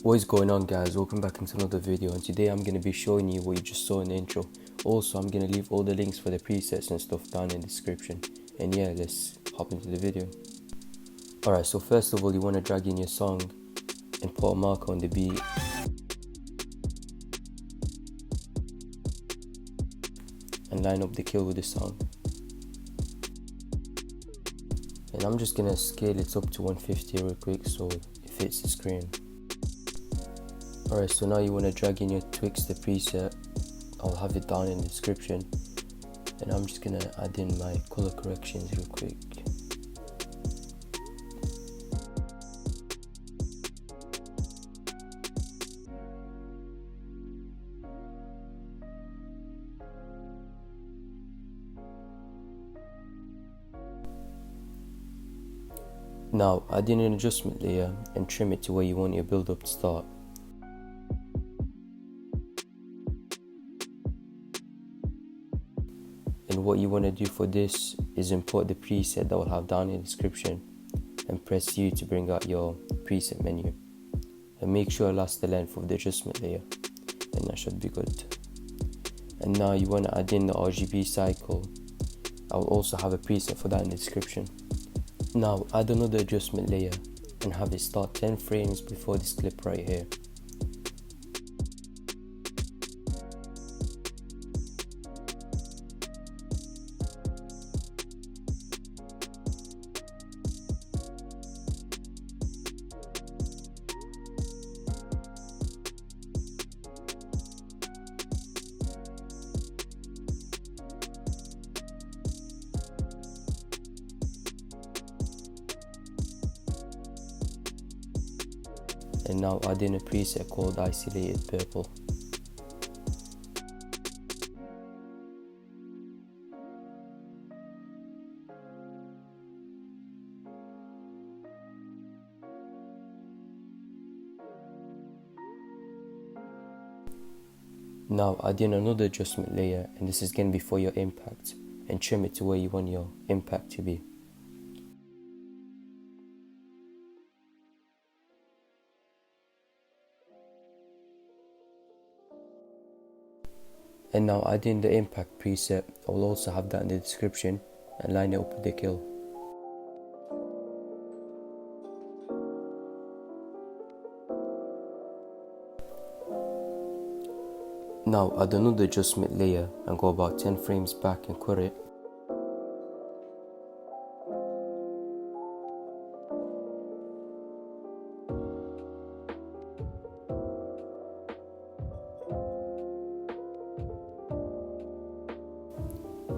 What is going on, guys? Welcome back into another video, and today I'm going to be showing you what you just saw in the intro. Also, I'm going to leave all the links for the presets and stuff down in the description. And yeah, let's hop into the video. Alright, so first of all, you want to drag in your song and put a marker on the beat. And line up the kill with the song. And I'm just going to scale it up to 150 real quick so it fits the screen. Alright, so now you want to drag in your Twixtor preset. I'll have it down in the description. And I'm just going to add in my color corrections real quick. Now add in an adjustment layer and trim it to where you want your build up to start. And what you want to do for this is import the preset that we'll have down in the description and press U to bring out your preset menu. And make sure it lasts the length of the adjustment layer, and that should be good. And now you want to add in the RGB cycle. I will also have a preset for that in the description. Now add another adjustment layer and have it start 10 frames before this clip right here. And now add in a preset called Isolated Purple. Now add in another adjustment layer, and this is going to be for your impact, and trim it to where you want your impact to be. And now add in the impact preset. I will also have that in the description, and line it up with the kill. Now add another adjustment layer and go about 10 frames back and cut it.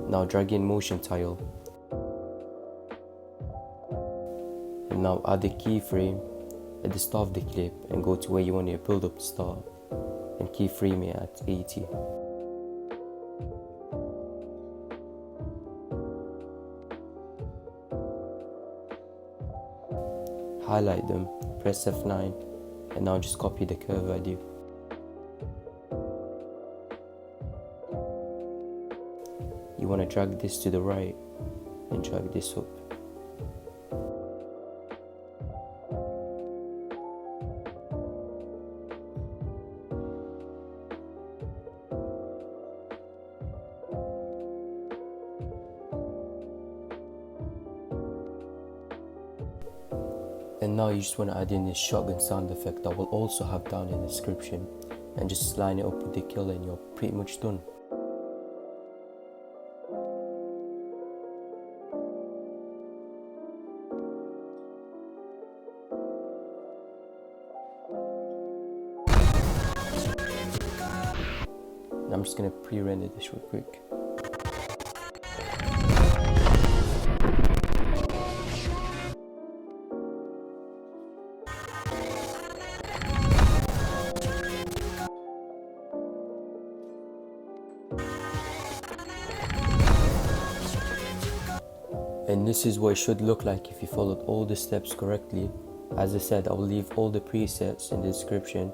Now drag in motion tile. And now add a keyframe at the start of the clip and go to where you want your build up to start and keyframe it at 80. Highlight them, press F9, and now just copy the curve value. You want to drag this to the right and drag this up. And now you just want to add in this shotgun sound effect that will also have down in the description, and just line it up with the kill and you're pretty much done. I'm just going to pre-render this real quick. And this is what it should look like if you followed all the steps correctly. As I said, I will leave all the presets in the description.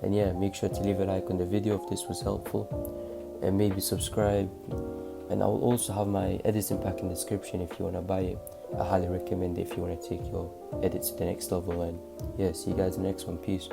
And yeah, make sure to leave a like on the video if this was helpful, and maybe subscribe. And I will also have my editing pack in the description if you want to buy it. I highly recommend it if you want to take your edits to the next level. And yeah, see you guys in the next one. Peace.